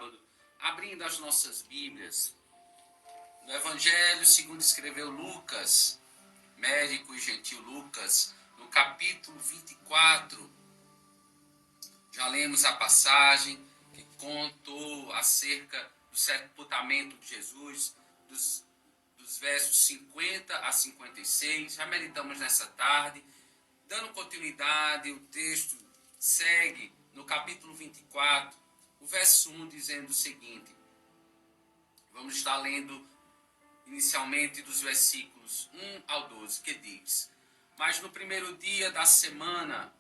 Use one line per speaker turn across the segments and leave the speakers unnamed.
sábado, abrindo as nossas Bíblias no Evangelho segundo escreveu Lucas, médico e gentil Lucas, no capítulo 24. Já lemos a passagem que contou acerca do sepultamento de Jesus, dos versos 50 a 56. Já meditamos nessa tarde. Dando continuidade, o texto segue no capítulo 24, o verso 1, dizendo o seguinte. Vamos estar lendo inicialmente dos versículos 1 ao 12, que diz: Mas no primeiro dia da semana,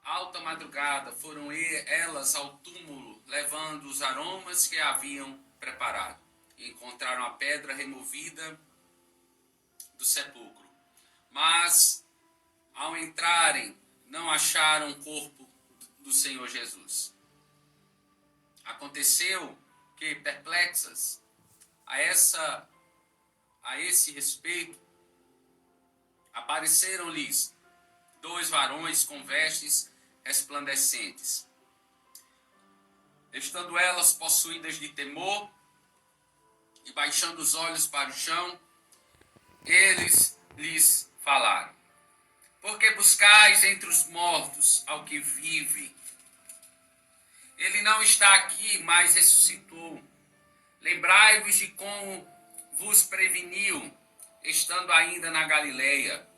alta madrugada, foram elas ao túmulo, levando os aromas que haviam preparado. E encontraram a pedra removida do sepulcro. Mas, ao entrarem, não acharam o corpo do Senhor Jesus. Aconteceu que, perplexas a esse respeito, apareceram-lhes 2 varões com vestes resplandecentes. Estando elas possuídas de temor e baixando os olhos para o chão, eles lhes falaram: Por que buscais entre os mortos ao que vive? Ele não está aqui, mas ressuscitou. Lembrai-vos de como vos preveniu, estando ainda na Galileia,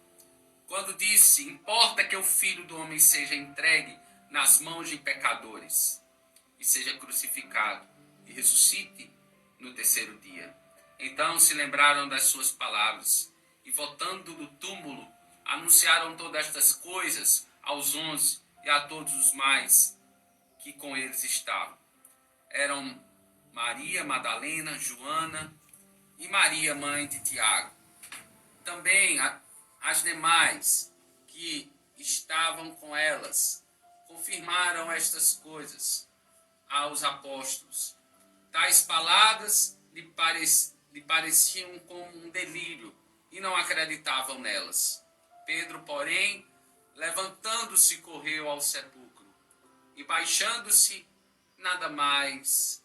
quando disse: Importa que o Filho do Homem seja entregue nas mãos de pecadores, e seja crucificado, e ressuscite no terceiro dia. Então se lembraram das suas palavras, e voltando do túmulo, anunciaram todas estas coisas aos 11 e a todos os mais que com eles estavam. Eram Maria Madalena, Joana e Maria, mãe de Tiago. Também as demais que estavam com elas confirmaram estas coisas aos apóstolos. Tais palavras lhe pareciam como um delírio e não acreditavam nelas. Pedro, porém, levantando-se, correu ao sepulcro e, baixando-se, nada mais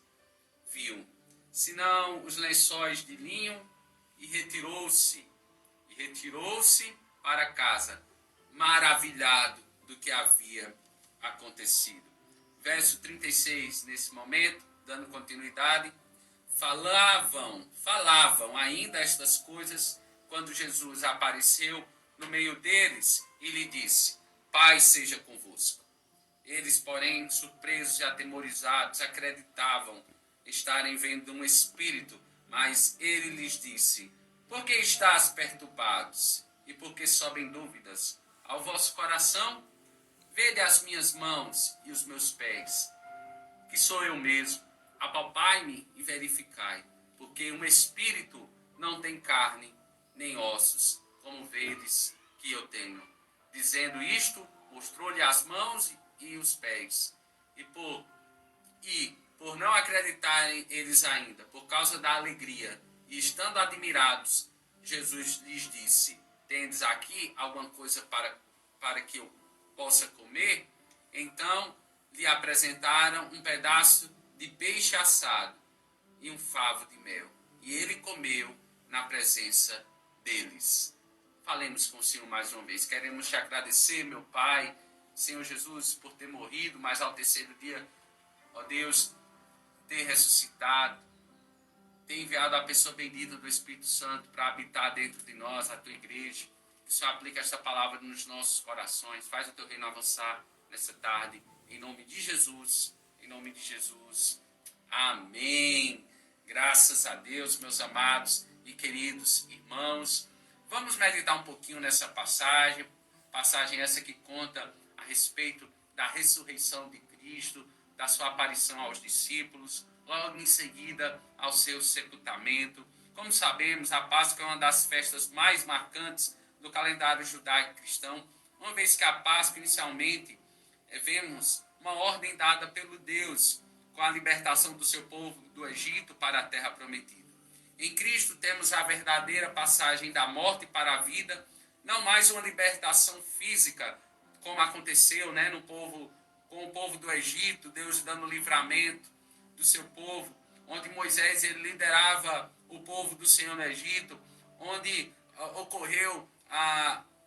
viu, senão os lençóis de linho, e retirou-se para casa, maravilhado do que havia acontecido. Verso 36, nesse momento, dando continuidade, falavam ainda estas coisas quando Jesus apareceu no meio deles e lhe disse: Paz seja convosco. Eles, porém, surpresos e atemorizados, acreditavam estarem vendo um espírito, mas ele lhes disse: Por que estáis perturbados? E por que sobem dúvidas ao vosso coração? Vede as minhas mãos e os meus pés, que sou eu mesmo. Apalpai-me e verificai, porque um espírito não tem carne nem ossos, como vedes que eu tenho. Dizendo isto, mostrou-lhe as mãos e os pés. E por não acreditarem eles ainda, por causa da alegria, e estando admirados, Jesus lhes disse: Tendes aqui alguma coisa para que eu possa comer? Então lhe apresentaram um pedaço de peixe assado e um favo de mel. E ele comeu na presença deles. Falemos com o Senhor mais uma vez. Queremos te agradecer, meu Pai, Senhor Jesus, por ter morrido, mas ao terceiro dia, ó Deus, ter ressuscitado, ter enviado a pessoa bendita do Espírito Santo para habitar dentro de nós, a tua igreja. Que o Senhor aplique esta palavra nos nossos corações. Faz o teu reino avançar nessa tarde. Em nome de Jesus. Em nome de Jesus. Amém. Graças a Deus, meus amados e queridos irmãos. Vamos meditar um pouquinho nessa passagem. Passagem essa que conta a respeito da ressurreição de Cristo, da sua aparição aos discípulos, logo em seguida ao seu sepultamento. Como sabemos, a Páscoa é uma das festas mais marcantes do calendário judaico cristão, uma vez que a Páscoa inicialmente vemos uma ordem dada pelo Deus com a libertação do seu povo do Egito para a terra prometida. Em Cristo temos a verdadeira passagem da morte para a vida, não mais uma libertação física, como aconteceu no povo com o povo do Egito, Deus dando livramento do seu povo, onde Moisés ele liderava o povo do Senhor no Egito, onde ocorreu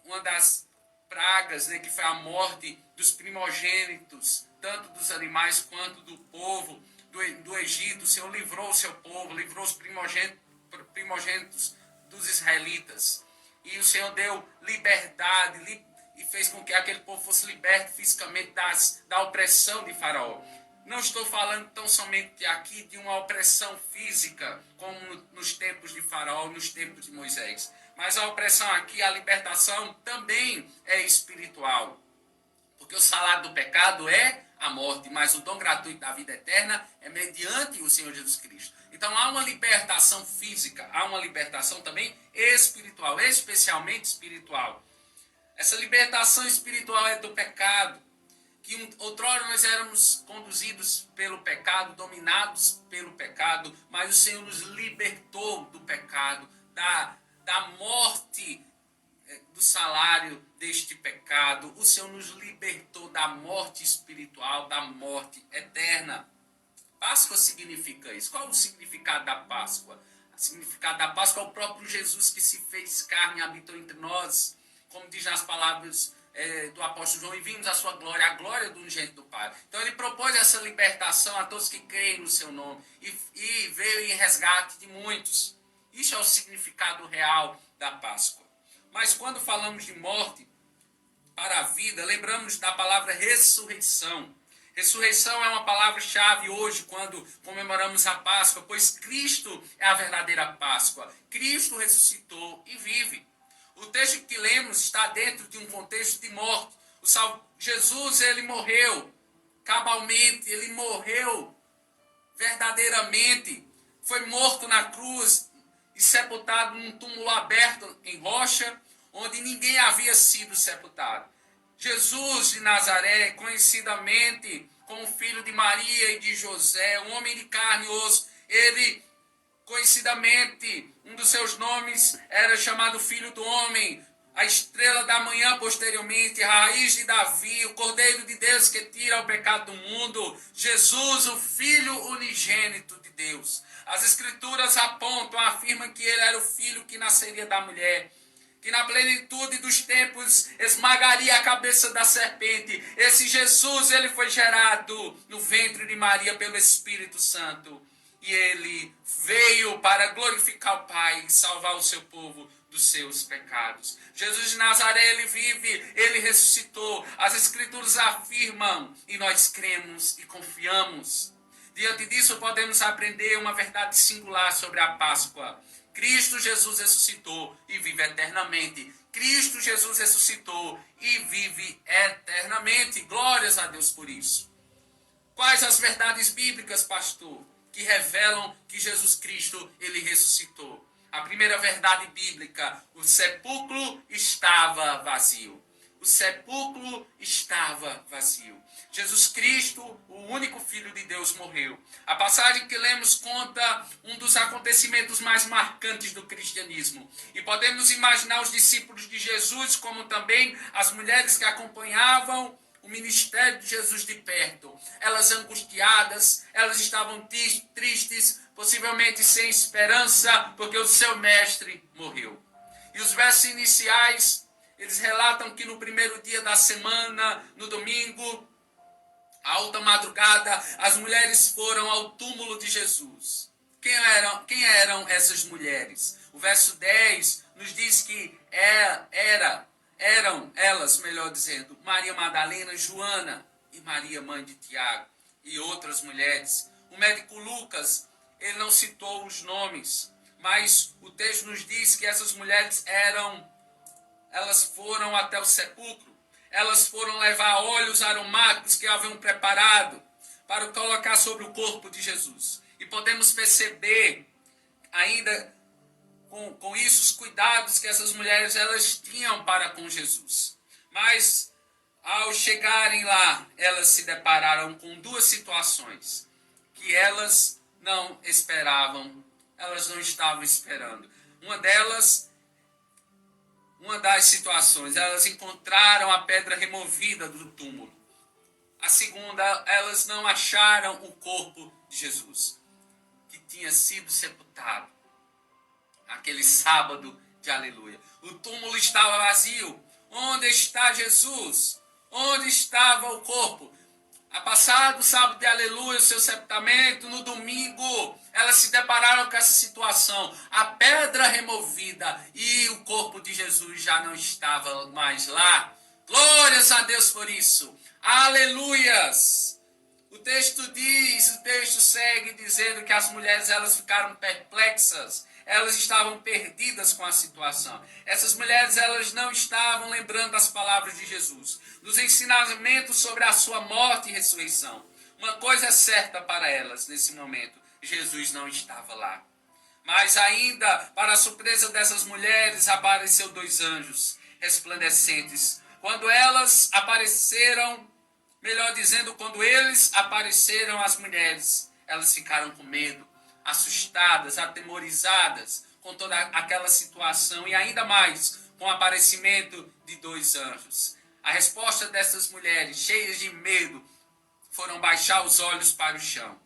uma das pragas, né, que foi a morte dos primogênitos, tanto dos animais quanto do povo do Egito. O Senhor livrou o seu povo, livrou os primogênitos dos israelitas. E o Senhor deu liberdade e fez com que aquele povo fosse liberto fisicamente da opressão de Faraó. Não estou falando tão somente aqui de uma opressão física, como nos tempos de Faraó, nos tempos de Moisés. Mas a opressão aqui, a libertação, também é espiritual. Porque o salário do pecado é a morte, mas o dom gratuito da vida eterna é mediante o Senhor Jesus Cristo. Então há uma libertação física, há uma libertação também espiritual, especialmente espiritual. Essa libertação espiritual é do pecado, que outrora nós éramos conduzidos pelo pecado, dominados pelo pecado, mas o Senhor nos libertou do pecado, da morte, do salário deste pecado. O Senhor nos libertou da morte espiritual, da morte eterna. Páscoa significa isso. Qual é o significado da Páscoa? O significado da Páscoa é o próprio Jesus que se fez carne e habitou entre nós. Como diz nas palavras do apóstolo João, e vimos a sua glória, a glória do unigênito do Pai. Então ele propôs essa libertação a todos que creem no seu nome e veio em resgate de muitos. Isso é o significado real da Páscoa. Mas quando falamos de morte para a vida, lembramos da palavra ressurreição. Ressurreição é uma palavra-chave hoje quando comemoramos a Páscoa, pois Cristo é a verdadeira Páscoa. Cristo ressuscitou e vive. O texto que lemos está dentro de um contexto de morte. Jesus, ele morreu cabalmente, ele morreu verdadeiramente. Foi morto na cruz e sepultado num túmulo aberto em rocha, onde ninguém havia sido sepultado. Jesus de Nazaré, conhecidamente como filho de Maria e de José, um homem de carne e osso, ele, conhecidamente, um dos seus nomes era chamado Filho do Homem, a estrela da manhã posteriormente, a raiz de Davi, o Cordeiro de Deus que tira o pecado do mundo, Jesus, o Filho unigênito de Deus. As Escrituras apontam, afirmam que ele era o filho que nasceria da mulher, que na plenitude dos tempos esmagaria a cabeça da serpente. Esse Jesus, ele foi gerado no ventre de Maria pelo Espírito Santo. E ele veio para glorificar o Pai e salvar o seu povo dos seus pecados. Jesus de Nazaré, ele vive, ele ressuscitou. As Escrituras afirmam e nós cremos e confiamos. Diante disso, podemos aprender uma verdade singular sobre a Páscoa. Cristo Jesus ressuscitou e vive eternamente. Cristo Jesus ressuscitou e vive eternamente. Glórias a Deus por isso. Quais as verdades bíblicas, pastor, que revelam que Jesus Cristo, ele ressuscitou? A primeira verdade bíblica: o sepulcro estava vazio. O sepulcro estava vazio. Jesus Cristo, o único Filho de Deus, morreu. A passagem que lemos conta um dos acontecimentos mais marcantes do cristianismo. E podemos imaginar os discípulos de Jesus, como também as mulheres que acompanhavam o ministério de Jesus de perto. Elas angustiadas, elas estavam tristes, possivelmente sem esperança, porque o seu mestre morreu. E os versos iniciais, eles relatam que no primeiro dia da semana, no domingo, à alta madrugada, as mulheres foram ao túmulo de Jesus. Quem eram essas mulheres? O verso 10 nos diz que eram elas, melhor dizendo, Maria Madalena, Joana e Maria, mãe de Tiago, e outras mulheres. O médico Lucas, ele não citou os nomes, mas o texto nos diz que essas mulheres elas foram até o sepulcro, elas foram levar óleos aromáticos que haviam preparado para colocar sobre o corpo de Jesus. E podemos perceber ainda com isso os cuidados que essas mulheres elas tinham para com Jesus. Mas ao chegarem lá, elas se depararam com duas situações que elas não esperavam, elas não estavam esperando. Uma das situações, elas encontraram a pedra removida do túmulo. A segunda, elas não acharam o corpo de Jesus, que tinha sido sepultado aquele sábado de aleluia. O túmulo estava vazio. Onde está Jesus? Onde estava o corpo? A passado sábado de aleluia, o seu sepultamento, no domingo, elas se depararam com essa situação. A pedra removida e o corpo de Jesus já não estava mais lá. Glórias a Deus por isso. Aleluias! O texto segue dizendo que as mulheres elas ficaram perplexas. Elas estavam perdidas com a situação. Essas mulheres elas não estavam lembrando das palavras de Jesus, dos ensinamentos sobre a sua morte e ressurreição. Uma coisa é certa para elas nesse momento: Jesus não estava lá. Mas ainda, para a surpresa dessas mulheres, apareceu 2 anjos resplandecentes. Quando elas apareceram, melhor dizendo, quando eles apareceram às mulheres, elas ficaram com medo, assustadas, atemorizadas com toda aquela situação e ainda mais com o aparecimento de 2 anjos. A resposta dessas mulheres, cheias de medo, foram baixar os olhos para o chão.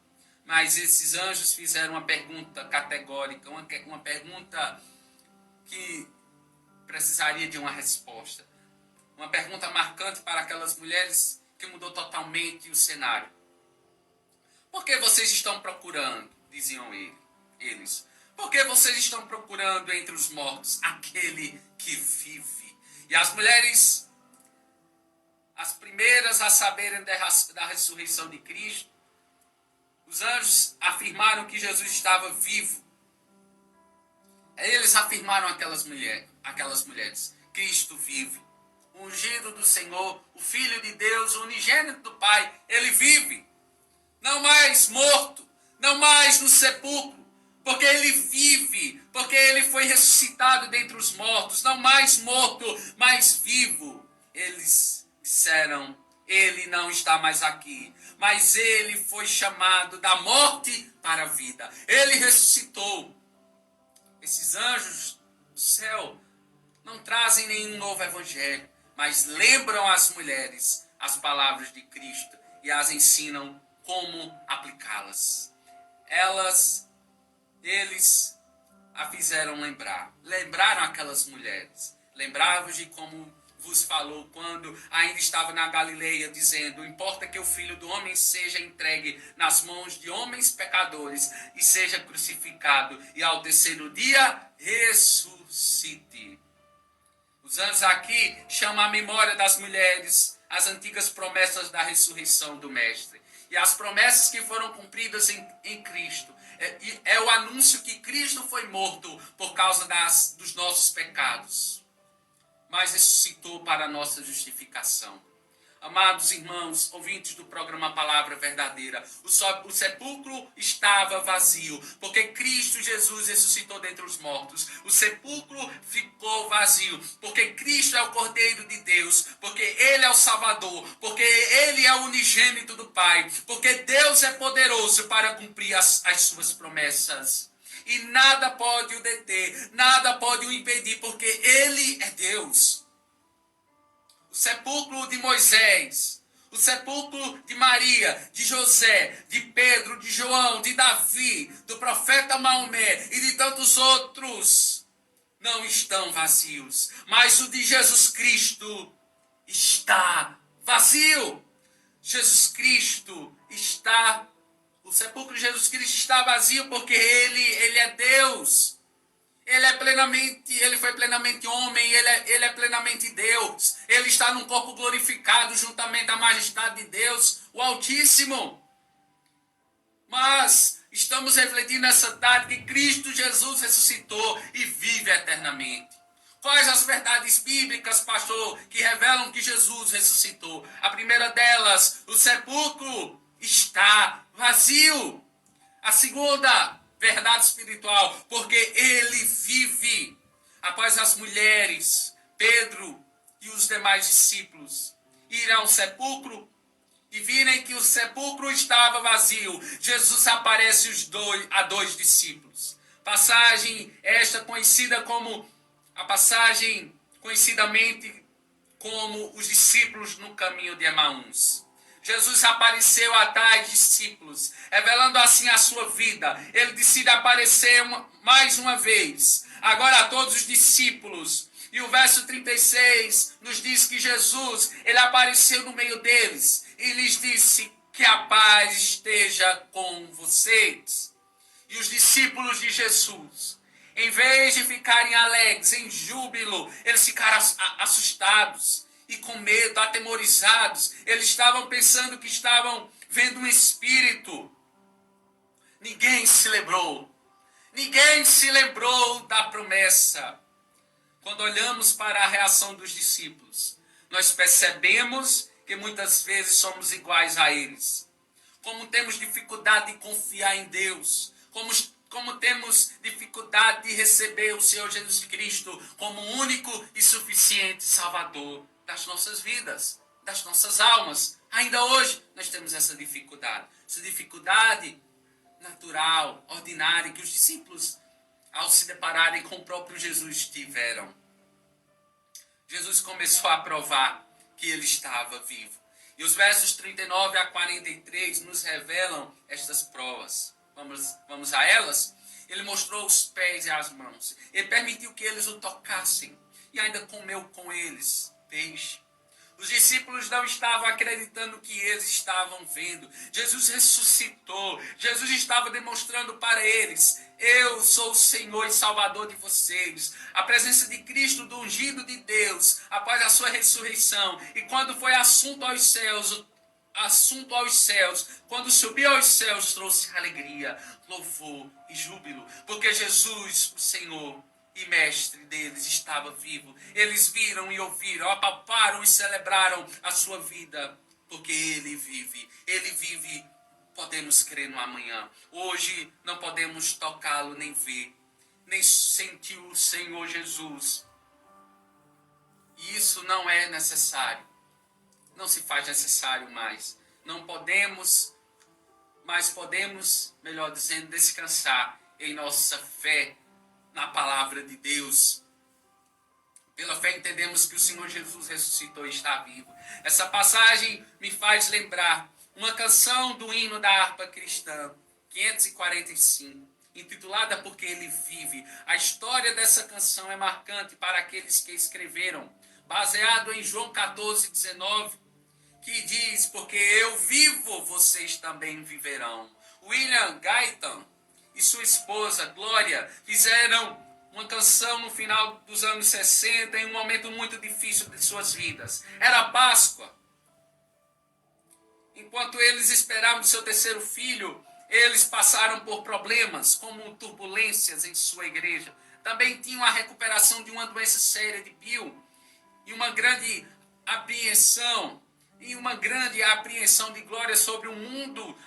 Mas esses anjos fizeram uma pergunta categórica, uma pergunta que precisaria de uma resposta. Uma pergunta marcante para aquelas mulheres que mudou totalmente o cenário. Por que vocês estão procurando? Diziam eles. Por que vocês estão procurando entre os mortos aquele que vive? E as mulheres, as primeiras a saberem da ressurreição de Cristo, os anjos afirmaram que Jesus estava vivo. Eles afirmaram aquelas mulheres, Cristo vive. O ungido do Senhor, o Filho de Deus, o unigênito do Pai, ele vive. Não mais morto, não mais no sepulcro, porque ele vive, porque ele foi ressuscitado dentre os mortos, não mais morto, mas vivo. Eles disseram, ele não está mais aqui, mas ele foi chamado da morte para a vida. Ele ressuscitou. Esses anjos do céu não trazem nenhum novo evangelho, mas lembram às mulheres as palavras de Cristo e as ensinam como aplicá-las. Eles a fizeram lembrar. Lembraram aquelas mulheres. Lembravam de como vos falou quando ainda estava na Galileia, dizendo: importa que o Filho do Homem seja entregue nas mãos de homens pecadores e seja crucificado e ao terceiro dia ressuscite. Os anjos aqui chamam à memória das mulheres as antigas promessas da ressurreição do Mestre. E as promessas que foram cumpridas em Cristo. É o anúncio que Cristo foi morto por causa dos nossos pecados, mas ressuscitou para a nossa justificação. Amados irmãos, ouvintes do programa Palavra Verdadeira, o sepulcro estava vazio, porque Cristo Jesus ressuscitou dentre os mortos. O sepulcro ficou vazio, porque Cristo é o Cordeiro de Deus, porque Ele é o Salvador, porque Ele é o unigênito do Pai, porque Deus é poderoso para cumprir as suas promessas. E nada pode o deter, nada pode o impedir, porque Ele é Deus. O sepulcro de Moisés, o sepulcro de Maria, de José, de Pedro, de João, de Davi, do profeta Maomé e de tantos outros não estão vazios. Mas o de Jesus Cristo está vazio. O sepulcro de Jesus Cristo está vazio porque Ele é Deus. Ele foi plenamente homem, ele é plenamente Deus. Ele está num corpo glorificado juntamente à majestade de Deus, o Altíssimo. Mas estamos refletindo nessa tarde que Cristo Jesus ressuscitou e vive eternamente. Quais as verdades bíblicas, pastor, que revelam que Jesus ressuscitou? A primeira delas, o sepulcro está vazio. A segunda verdade espiritual, porque ele vive. Após as mulheres, Pedro e os demais discípulos irem ao sepulcro e virem que o sepulcro estava vazio, Jesus aparece a 2 discípulos. Passagem esta conhecida como a passagem conhecidamente como os discípulos no caminho de Emaús. Jesus apareceu a tais discípulos, revelando assim a sua vida. Ele decide aparecer mais uma vez, agora a todos os discípulos. E o verso 36 nos diz que Jesus, ele apareceu no meio deles e lhes disse que a paz esteja com vocês. E os discípulos de Jesus, em vez de ficarem alegres, em júbilo, eles ficaram assustados e com medo, atemorizados. Eles estavam pensando que estavam vendo um espírito. Ninguém se lembrou. Ninguém se lembrou da promessa. Quando olhamos para a reação dos discípulos, nós percebemos que muitas vezes somos iguais a eles. Como temos dificuldade de confiar em Deus, como temos dificuldade de receber o Senhor Jesus Cristo como único e suficiente Salvador das nossas vidas, das nossas almas. Ainda hoje nós temos essa dificuldade natural, ordinária, que os discípulos, ao se depararem com o próprio Jesus, tiveram. Jesus começou a provar que ele estava vivo. E os versos 39 a 43 nos revelam estas provas. Vamos a elas? Ele mostrou os pés e as mãos. Ele permitiu que eles o tocassem. E ainda comeu com eles peixe. Os discípulos não estavam acreditando que eles estavam vendo. Jesus ressuscitou. Jesus estava demonstrando para eles: eu sou o Senhor e Salvador de vocês. A presença de Cristo, do ungido de Deus, após a sua ressurreição. E quando foi assunto aos céus, quando subiu aos céus, trouxe alegria, louvor e júbilo. Porque Jesus, o Senhor e mestre deles, estava vivo. Eles viram e ouviram, apalparam e celebraram a sua vida, porque ele vive. Podemos crer no amanhã. Hoje não podemos tocá-lo, nem ver, nem sentir o Senhor Jesus. E isso não é necessário. Não se faz necessário mais. Não podemos, mas podemos, melhor dizendo, descansar em nossa fé na palavra de Deus. Pela fé entendemos que o Senhor Jesus ressuscitou e está vivo. Essa passagem me faz lembrar uma canção do hino da harpa cristã, 545, intitulada Porque Ele Vive. A história dessa canção é marcante para aqueles que escreveram, baseado em João 14, 19, que diz: porque eu vivo, vocês também viverão. William Guyton e sua esposa, Glória, fizeram uma canção no final dos anos 60, em um momento muito difícil de suas vidas. Era Páscoa. Enquanto eles esperavam seu terceiro filho, eles passaram por problemas, como turbulências em sua igreja. Também tinham a recuperação de uma doença séria de Bill, e uma grande apreensão de Glória sobre o mundo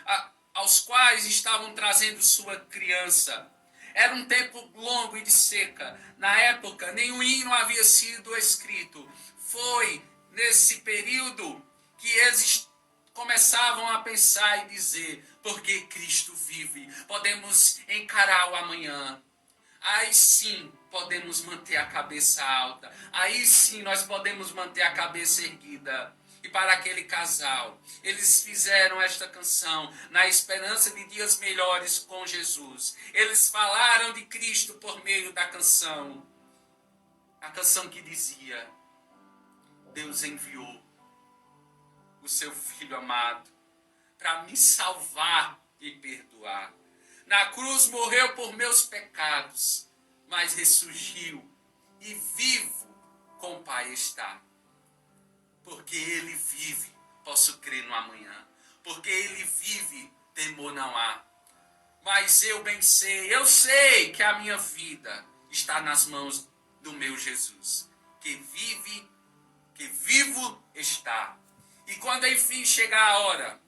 aos quais estavam trazendo sua criança. Era um tempo longo e de seca. Na época, nenhum hino havia sido escrito. Foi nesse período que eles começavam a pensar e dizer: porque Cristo vive, podemos encarar o amanhã. Aí sim podemos manter a cabeça alta. Aí sim nós podemos manter a cabeça erguida. E para aquele casal, eles fizeram esta canção na esperança de dias melhores com Jesus. Eles falaram de Cristo por meio da canção. A canção que dizia: Deus enviou o seu Filho amado para me salvar e perdoar. Na cruz morreu por meus pecados, mas ressurgiu e vivo com o Pai está. Porque Ele vive, posso crer no amanhã. Porque Ele vive, temor não há. Mas eu bem sei, eu sei que a minha vida está nas mãos do meu Jesus, que vivo está. E quando enfim chegar a hora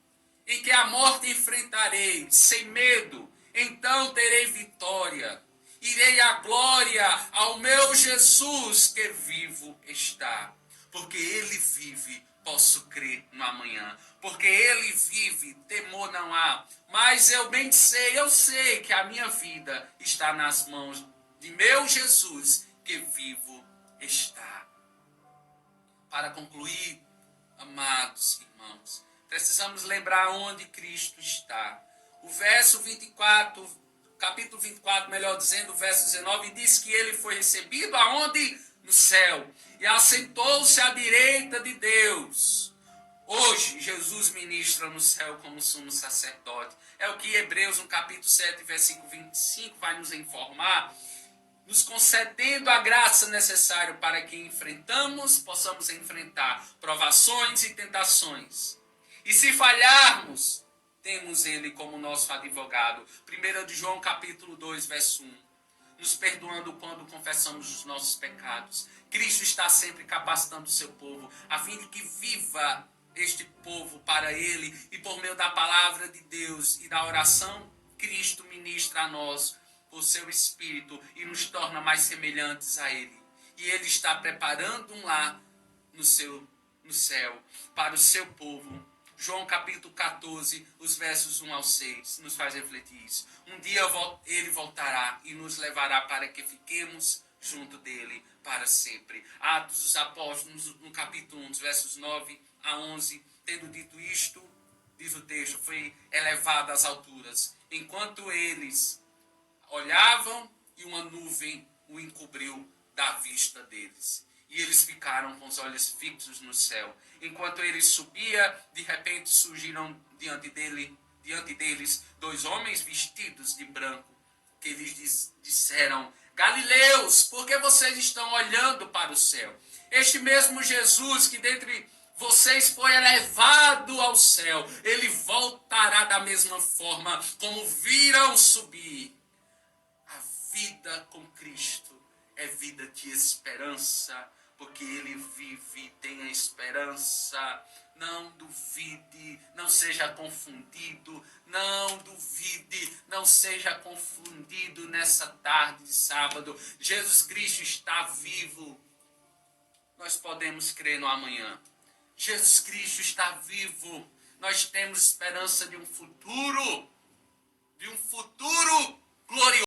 em que a morte enfrentarei sem medo, então terei vitória. Irei à glória ao meu Jesus que vivo está. Porque Ele vive, posso crer no amanhã. Porque Ele vive, temor não há. Mas eu bem sei, eu sei que a minha vida está nas mãos de meu Jesus que vivo está. Para concluir, amados irmãos, precisamos lembrar onde Cristo está. O verso 24, capítulo 24, melhor dizendo, o verso 19, diz que ele foi recebido aonde? No céu. E assentou-se à direita de Deus. Hoje, Jesus ministra no céu como sumo sacerdote. É o que Hebreus, no capítulo 7, versículo 25, vai nos informar, nos concedendo a graça necessária para que possamos enfrentar provações e tentações. E se falharmos, temos ele como nosso advogado. 1 de João, capítulo 2, verso 1. Nos perdoando quando confessamos os nossos pecados. Cristo está sempre capacitando o seu povo, a fim de que viva este povo para ele, e por meio da palavra de Deus e da oração, Cristo ministra a nós por seu Espírito e nos torna mais semelhantes a ele. E ele está preparando um lar no céu para o seu povo. João capítulo 14, os versos 1 ao 6, nos faz refletir isso. Um dia ele voltará e nos levará para que fiquemos junto dele para sempre. Atos dos Apóstolos, no capítulo 1, dos versos 9 a 11, tendo dito isto, diz o texto, foi elevado às alturas, enquanto eles olhavam e uma nuvem o encobriu da vista deles. E eles ficaram com os olhos fixos no céu. Enquanto ele subia, de repente surgiram diante deles 2 homens vestidos de branco, que lhes disseram: Galileus, por que vocês estão olhando para o céu? Este mesmo Jesus que dentre vocês foi elevado ao céu, ele voltará da mesma forma como viram subir. A vida com Cristo é vida de esperança, porque ele vive e tem a esperança. Não duvide, não seja confundido, não duvide, não seja confundido nessa tarde de sábado. Jesus Cristo está vivo. Nós podemos crer no amanhã. Jesus Cristo está vivo. Nós temos esperança de um futuro glorioso.